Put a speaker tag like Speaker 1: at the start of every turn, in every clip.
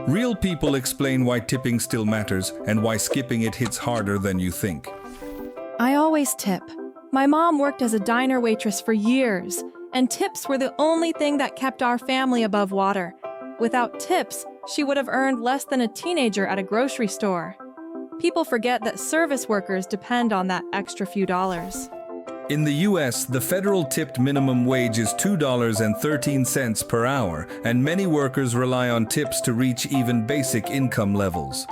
Speaker 1: Real people explain why tipping still matters and why skipping it hits harder than you think.
Speaker 2: I always tip. My mom worked as a diner waitress for years, and tips were the only thing that kept our family above water. Without tips, she would have earned less than a teenager at a grocery store. People forget that service workers depend on that extra few dollars.
Speaker 1: In the US, the federal tipped minimum wage is $2.13 per hour, and many workers rely on tips to reach even basic income levels.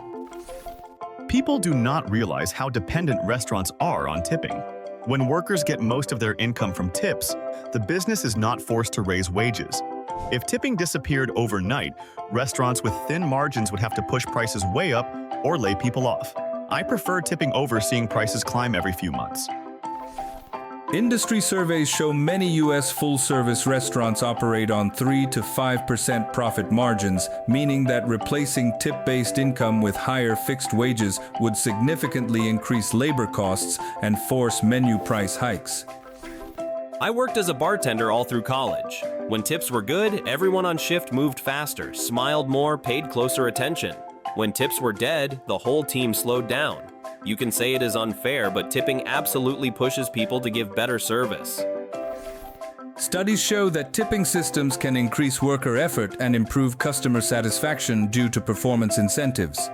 Speaker 3: People do not realize how dependent restaurants are on tipping. When workers get most of their income from tips, the business is not forced to raise wages. If tipping disappeared overnight, restaurants with thin margins would have to push prices way up or lay people off. I prefer tipping over seeing prices climb every few months.
Speaker 1: Industry surveys show many U.S. full-service restaurants operate on 3 to 5% profit margins, meaning that replacing tip-based income with higher fixed wages would significantly increase labor costs and force menu price hikes.
Speaker 4: I worked as a bartender all through college. When tips were good, everyone on shift moved faster, smiled more, paid closer attention. When tips were dead, the whole team slowed down. You can say it is unfair, but tipping absolutely pushes people to give better service.
Speaker 1: Studies show that tipping systems can increase worker effort and improve customer satisfaction due to performance incentives.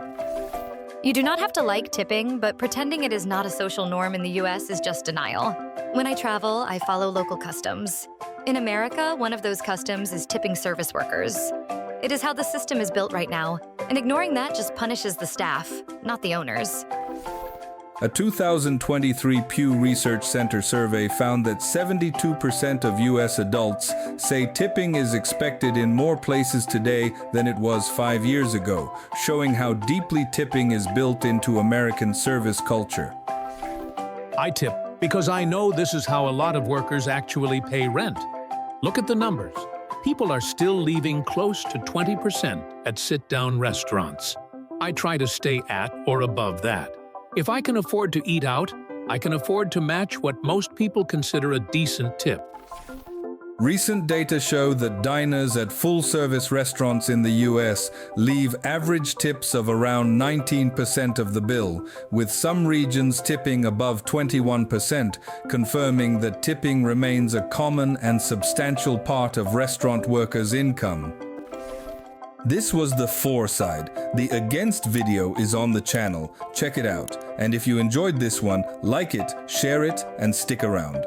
Speaker 5: You do not have to like tipping, but pretending it is not a social norm in the US is just denial. When I travel, I follow local customs. In America, one of those customs is tipping service workers. It is how the system is built right now, and ignoring that just punishes the staff, not the owners.
Speaker 1: A 2023 Pew Research Center survey found that 72% of U.S. adults say tipping is expected in more places today than it was 5 years ago, showing how deeply tipping is built into American service culture.
Speaker 6: I tip because I know this is how a lot of workers actually pay rent. Look at the numbers. People are still leaving close to 20% at sit-down restaurants. I try to stay at or above that. If I can afford to eat out, I can afford to match what most people consider a decent tip.
Speaker 1: Recent data show that diners at full-service restaurants in the U.S. leave average tips of around 19% of the bill, with some regions tipping above 21%, confirming that tipping remains a common and substantial part of restaurant workers' income. This was the For side. The Against video is on the channel. Check it out. And if you enjoyed this one, like it, share it, and stick around.